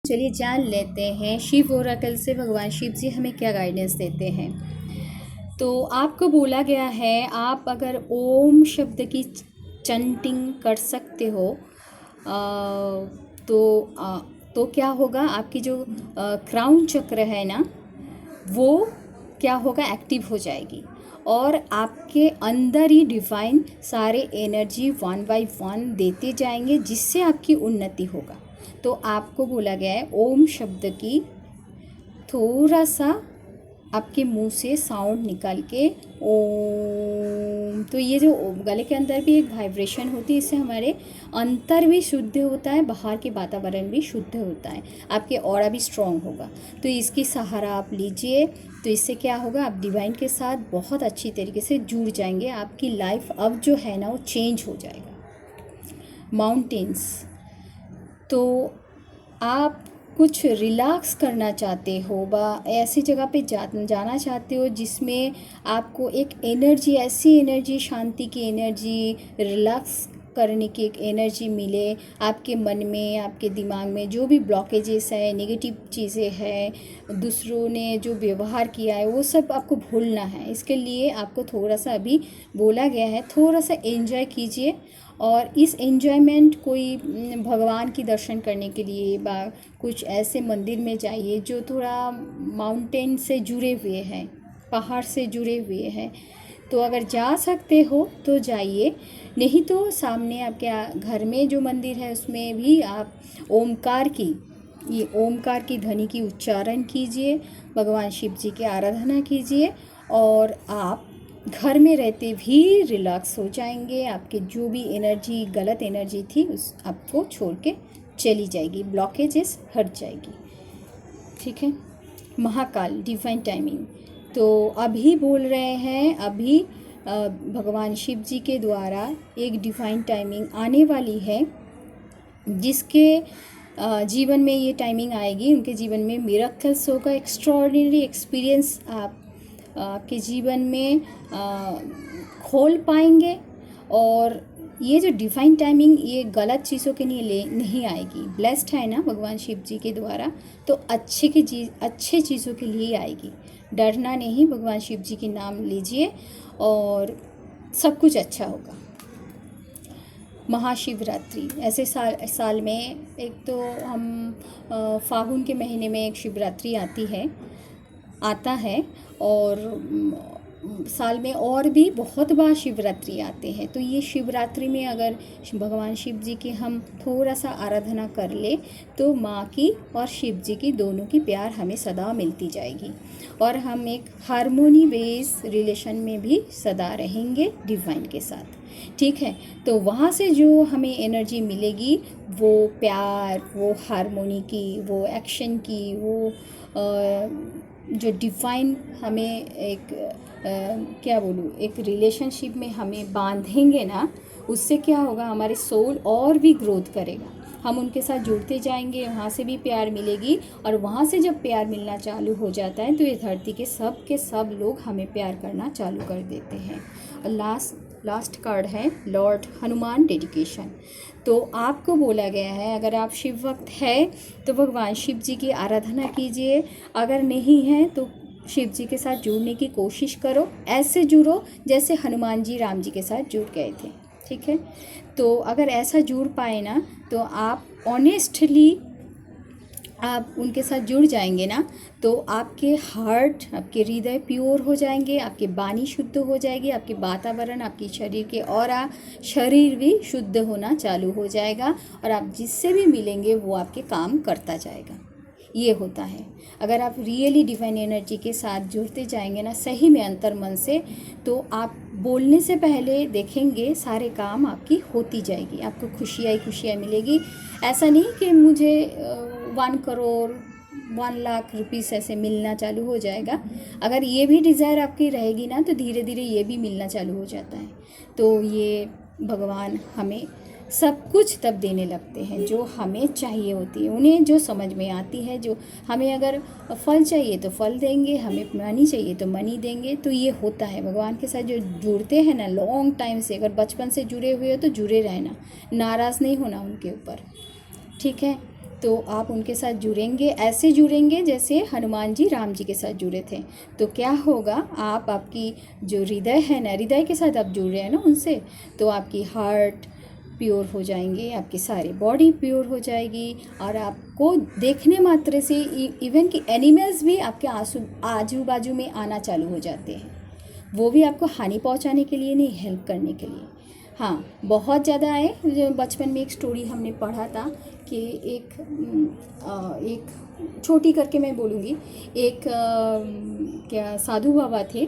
चलिए जान लेते हैं शिव ओरेकल से भगवान शिव जी हमें क्या गाइडेंस देते हैं। तो आपको बोला गया है आप अगर ओम शब्द की चैंटिंग कर सकते हो तो क्या होगा, आपकी जो क्राउन चक्र है ना वो क्या होगा, एक्टिव हो जाएगी और आपके अंदर ही डिवाइन सारे एनर्जी वन बाय वन देते जाएंगे जिससे आपकी उन्नति होगा। तो आपको बोला गया है ओम शब्द की थोड़ा सा आपके मुंह से साउंड निकाल के ओम, तो ये जो गले के अंदर भी एक वाइब्रेशन होती है, इससे हमारे अंतर भी शुद्ध होता है, बाहर के वातावरण भी शुद्ध होता है, आपके ऑरा भी स्ट्रांग होगा। तो इसकी सहारा आप लीजिए, तो इससे क्या होगा, आप डिवाइन के साथ बहुत अच्छी तरीके से जुड़ जाएंगे। आपकी लाइफ अब जो है ना वो चेंज हो जाएगा। माउंटेन्स, तो आप कुछ रिलैक्स करना चाहते हो ऐसी जगह पे जाना चाहते हो जिसमें आपको एक एनर्जी, ऐसी एनर्जी, शांति की एनर्जी, रिलैक्स करने की एक एनर्जी मिले आपके मन में, आपके दिमाग में जो भी ब्लॉकेजेस है, नेगेटिव चीज़ें हैं, दूसरों ने जो व्यवहार किया है वो सब आपको भूलना है। इसके लिए आपको थोड़ा सा अभी बोला गया है थोड़ा सा एंजॉय कीजिए, और इस एन्जॉयमेंट कोई भगवान की दर्शन करने के लिए कुछ ऐसे मंदिर में जाइए जो थोड़ा माउंटेन से जुड़े हुए हैं, पहाड़ से जुड़े हुए हैं। तो अगर जा सकते हो तो जाइए, नहीं तो सामने आपके घर में जो मंदिर है उसमें भी आप ये ओमकार की ध्वनि की उच्चारण कीजिए, भगवान शिव जी की आराधना कीजिए और आप घर में रहते भी रिलैक्स हो जाएंगे। आपके जो भी एनर्जी, गलत एनर्जी थी उस आपको छोड़ के चली जाएगी, ब्लॉकेजेस हट जाएगी। ठीक है। महाकाल डिवाइन टाइमिंग, तो अभी बोल रहे हैं, अभी भगवान शिव जी के द्वारा एक डिवाइन टाइमिंग आने वाली है, जिसके जीवन में ये टाइमिंग आएगी उनके जीवन में मिरेकल्स होगा, एक्स्ट्रॉर्डिनरी एक्सपीरियंस आपके जीवन में खोल पाएंगे। और ये जो डिवाइन टाइमिंग ये गलत चीज़ों के लिए नहीं आएगी, ब्लेस्ड है ना भगवान शिव जी के द्वारा, तो अच्छे चीज़ों के लिए आएगी। डरना नहीं, भगवान शिव जी के नाम लीजिए और सब कुछ अच्छा होगा। महाशिवरात्रि, ऐसे साल में एक तो हम फागुन के महीने में एक शिवरात्रि आता है और साल में और भी बहुत बार शिवरात्रि आते हैं। तो ये शिवरात्रि में अगर भगवान शिव जी की हम थोड़ा सा आराधना कर ले तो माँ की और शिव जी की दोनों की प्यार हमें सदा मिलती जाएगी और हम एक हार्मोनी बेस रिलेशन में भी सदा रहेंगे डिवाइन के साथ। ठीक है। तो वहाँ से जो हमें एनर्जी मिलेगी वो प्यार, वो हार्मोनी की, वो एक्शन की, वो जो डिवाइन हमें एक क्या बोलूँ, एक रिलेशनशिप में हमें बांधेंगे ना, उससे क्या होगा, हमारे सोल और भी ग्रोथ करेगा। हम उनके साथ जुड़ते जाएंगे, वहाँ से भी प्यार मिलेगी और वहाँ से जब प्यार मिलना चालू हो जाता है तो ये धरती के सब लोग हमें प्यार करना चालू कर देते हैं। और लास्ट कार्ड है लॉर्ड हनुमान डेडिकेशन। तो आपको बोला गया है अगर आप शिव भक्त है तो भगवान शिव जी की आराधना कीजिए, अगर नहीं है तो शिव जी के साथ जुड़ने की कोशिश करो, ऐसे जुड़ो जैसे हनुमान जी राम जी के साथ जुड़ गए थे। ठीक है। तो अगर ऐसा जुड़ पाए ना तो आप ऑनेस्टली आप उनके साथ जुड़ जाएंगे ना तो आपके हार्ट, आपके हृदय प्योर हो जाएंगे, आपकी वाणी शुद्ध हो जाएगी, आपके वातावरण, आपकी शरीर के ऑरा, शरीर भी शुद्ध होना चालू हो जाएगा और आप जिससे भी मिलेंगे वो आपके काम करता जाएगा। ये होता है अगर आप रियली डिवाइन एनर्जी के साथ जुड़ते जाएंगे ना सही में अंतर मन से, तो आप बोलने से पहले देखेंगे सारे काम आपकी होती जाएगी, आपको खुशियाँ मिलेगी। ऐसा नहीं कि मुझे 1 करोड़ 1 लाख रुपीस ऐसे मिलना चालू हो जाएगा। अगर ये भी डिज़ायर आपकी रहेगी ना तो धीरे धीरे ये भी मिलना चालू हो जाता है। तो ये भगवान हमें सब कुछ तब देने लगते हैं जो हमें चाहिए होती है, उन्हें जो समझ में आती है। जो हमें अगर फल चाहिए तो फल देंगे, हमें मनी चाहिए तो मनी देंगे। तो ये होता है भगवान के साथ जो जुड़ते हैं ना लॉन्ग टाइम से, अगर बचपन से जुड़े हुए हो तो जुड़े रहना, नाराज़ नहीं होना उनके ऊपर। ठीक है। तो आप उनके साथ जुड़ेंगे, ऐसे जुड़ेंगे जैसे हनुमान जी राम जी के साथ जुड़े थे। तो क्या होगा, आपकी जो हृदय है ना, हृदय के साथ आप जुड़ रहे हैं ना उनसे, तो आपकी हार्ट प्योर हो जाएंगे, आपकी सारी बॉडी प्योर हो जाएगी, और आपको देखने मात्र से इवन कि एनिमल्स भी आपके आजू बाजू में आना चालू हो जाते हैं। वो भी आपको हानि पहुंचाने के लिए नहीं, हेल्प करने के लिए। हाँ, बहुत ज़्यादा आए। जो बचपन में एक स्टोरी हमने पढ़ा था कि एक छोटी करके मैं बोलूँगी, एक क्या साधु बाबा थे,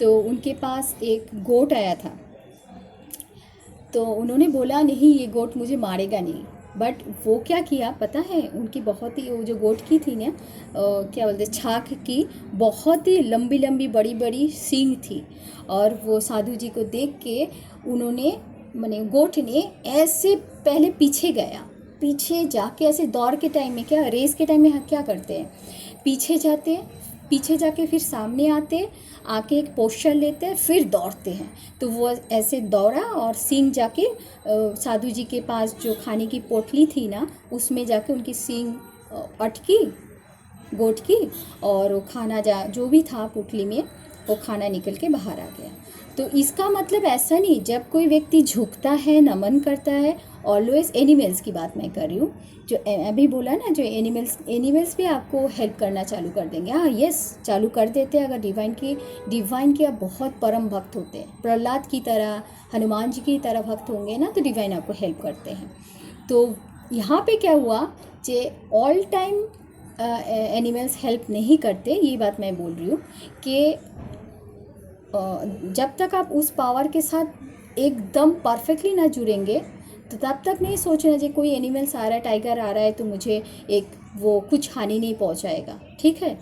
तो उनके पास एक गोट आया था। तो उन्होंने बोला नहीं, ये गोट मुझे मारेगा नहीं। बट वो क्या किया पता है, उनकी बहुत ही, वो जो गोट की थी ना, क्या बोलते, छाछ की बहुत ही लंबी लंबी बड़ी बड़ी सींग थी। और वो साधु जी को देख के उन्होंने, माने गोट ने ऐसे पहले पीछे गया, पीछे जाके ऐसे दौड़ के टाइम में, क्या रेस के टाइम में क्या करते हैं, पीछे जाते हैं, पीछे जाके फिर सामने आते, आके एक पोस्चर लेते हैं, फिर दौड़ते हैं। तो वो ऐसे दौड़ा और सींग जाके साधु जी के पास जो खाने की पोटली थी ना, उसमें जाके उनकी सींग अटकी गोट की, और वो खाना जो भी था पोटली में, वो खाना निकल के बाहर आ गया। तो इसका मतलब ऐसा नहीं, जब कोई व्यक्ति झुकता है, नमन करता है, ऑलवेज एनिमल्स की बात मैं कर रही हूँ, जो अभी बोला ना, जो एनिमल्स भी आपको हेल्प करना चालू कर देंगे। हाँ, यस, चालू कर देते हैं। अगर डिवाइन के आप बहुत परम भक्त होते हैं, प्रहलाद की तरह, हनुमान जी की तरह भक्त होंगे ना, तो डिवाइन आपको हेल्प करते हैं। तो यहाँ पे क्या हुआ कि ऑल टाइम एनिमल्स हेल्प नहीं करते, ये बात मैं बोल रही हूँ कि जब तक आप उस पावर के साथ एकदम परफेक्टली ना जुड़ेंगे, तो तब तक नहीं सोचना जी कोई एनिमल्स आ रहा है, टाइगर आ रहा है, तो मुझे एक वो कुछ हानि नहीं पहुंचाएगा। ठीक है,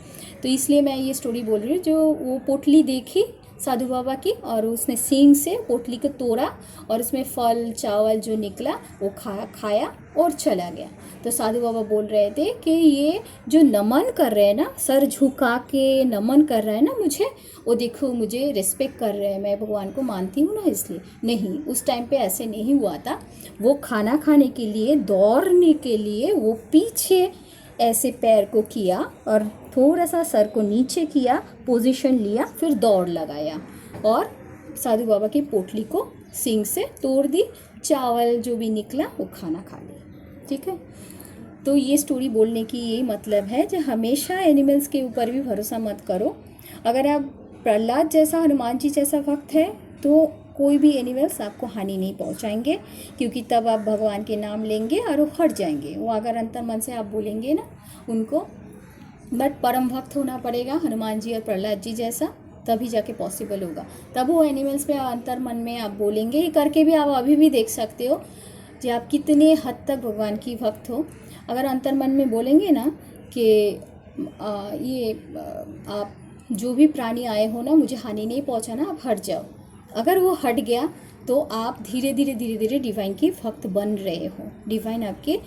तो इसलिए मैं ये स्टोरी बोल रही हूँ। जो वो पोटली देखी साधु बाबा की, और उसने सींग से पोटली को तोड़ा, और उसमें फल चावल जो निकला वो खाया और चला गया। तो साधु बाबा बोल रहे थे कि ये जो नमन कर रहे हैं ना, सर झुका के नमन कर रहे हैं ना मुझे, वो देखो मुझे रिस्पेक्ट कर रहे हैं, मैं भगवान को मानती हूँ ना, इसलिए। नहीं, उस टाइम पे ऐसे नहीं हुआ था। वो खाना खाने के लिए, दौड़ने के लिए वो पीछे ऐसे पैर को किया और थोड़ा सा सर को नीचे किया, पोजीशन लिया, फिर दौड़ लगाया, और साधु बाबा की पोटली को सींग से तोड़ दी, चावल जो भी निकला वो खाना खा लिया। ठीक है, तो ये स्टोरी बोलने की ये मतलब है कि हमेशा एनिमल्स के ऊपर भी भरोसा मत करो। अगर आप प्रहलाद जैसा, हनुमान जी जैसा भक्त है, तो कोई भी एनिमल्स आपको हानि नहीं पहुंचाएंगे, क्योंकि तब आप भगवान के नाम लेंगे और वो हट जाएंगे। वो अगर अंतर मन से आप बोलेंगे ना उनको, बट परम भक्त होना पड़ेगा हनुमान जी और प्रहलाद जी जैसा, तभी जाके पॉसिबल होगा। तब वो एनिमल्स पे अंतर मन में आप बोलेंगे। ये करके भी आप अभी भी देख सकते हो कि आप कितने हद तक भगवान की भक्त हो। अगर अंतर मन में बोलेंगे ना कि आप जो भी प्राणी आए हो ना, मुझे हानि नहीं पहुंचाना, आप हट जाओ। अगर वो हट गया तो आप धीरे धीरे डिवाइन की भक्त बन रहे हो, डिवाइन आपके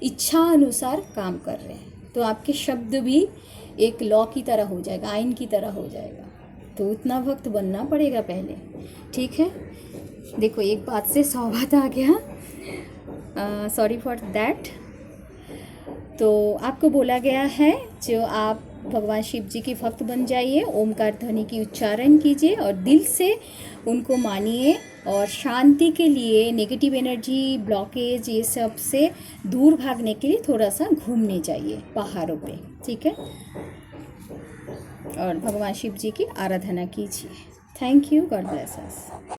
इच्छा अनुसार काम कर रहे हैं। तो आपके शब्द भी एक लॉ की तरह हो जाएगा, आइन की तरह हो जाएगा। तो उतना भक्त बनना पड़ेगा पहले। ठीक है, देखो एक बात से 100 बात आ गया, सॉरी फॉर दैट। तो आपको बोला गया है जो आप भगवान शिव जी की भक्त बन जाइए, ओमकार ध्वनि की उच्चारण कीजिए और दिल से उनको मानिए, और शांति के लिए, नेगेटिव एनर्जी, ब्लॉकेज, ये सब से दूर भागने के लिए थोड़ा सा घूमने जाइए पहाड़ों पे। ठीक है, और भगवान शिव जी की आराधना कीजिए। Thank you, God bless us.